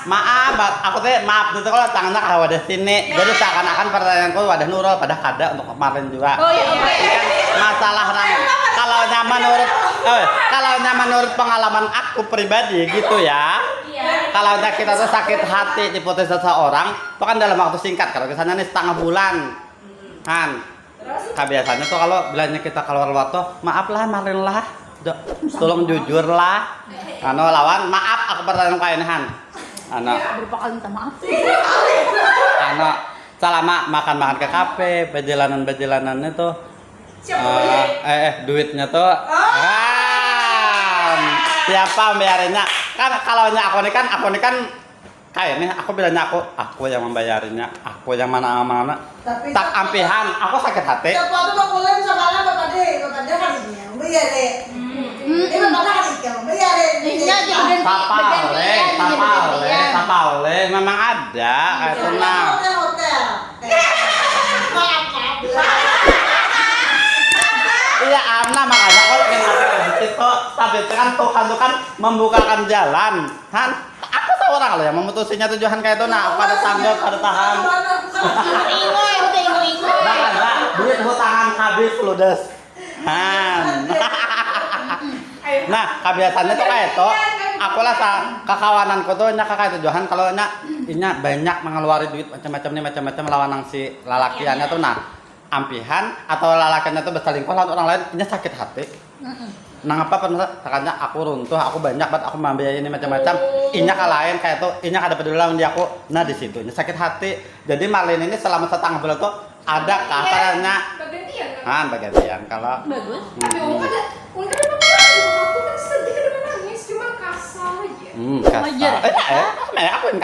Maaf, aku teh maaf itu kalau tangannya ke wadah sini. Jadi seakan-akan pertanyaanku wadah Nurul pada kada untuk kemarin juga. Oh iya. Kan masalah kalau nyaman menurut pengalaman aku pribadi gitu ya. Kalau kita tuh sakit hati diputus seseorang, itu kan dalam waktu singkat. Kalau kesannya nih setengah bulan, kan. Biasanya tuh kalau bilangnya kita keluar waktu, maaf lah, marin lah, tolong jujur lah. Lawan, maaf aku pertanyaan kayak Han. Berapa kali minta maaf? Selama makan ke kafe, perjalanan-perjalanannya tuh, duitnya tuh, siapa bayarinnya? Kan kalau aku ini kan kayak nih, aku bilangnya aku yang membayarinya, aku yang mana-mana. Tak ampihan, aku sakit hati. Siapa tuh bakulan sama bapak deh harinya, bayar deh. Bapak hari bayar deh. Sapa oleh, memang ada kayak tenang. Hotel. Iya, Amna makanya kalau di situ tapi kan Tuhan tuh kan membukakan jalan, kan? Aku seorang loh yang memutusinya tujuan kayak itu, nah pada sanggup, pada tahan. Nah, duit hutangan habis ludes. Nah, kebiasaannya tuh kayak itu. Aku lah kekawananku tuh kayak tujuan kalau inya banyak mengeluarkan duit macam-macam lawan nang si lalakiannya tuh ampihan atau lalakiannya tuh berselingkuh lawan orang lain, inya sakit hati. Nah apa pernah makanya aku runtuh, aku banyak banget aku membiayai ini macam-macam. Inya kalahin kayak tuh, inya kada peduli lawan dia aku. Nah di situ inya sakit hati. Jadi Marlin ini selama setengah bulan tuh ada kasarnya. Bagian kalau Bagus. Tapi aku kan sedih, kada nangis, cuma kasar aja. kasar. Aku enggak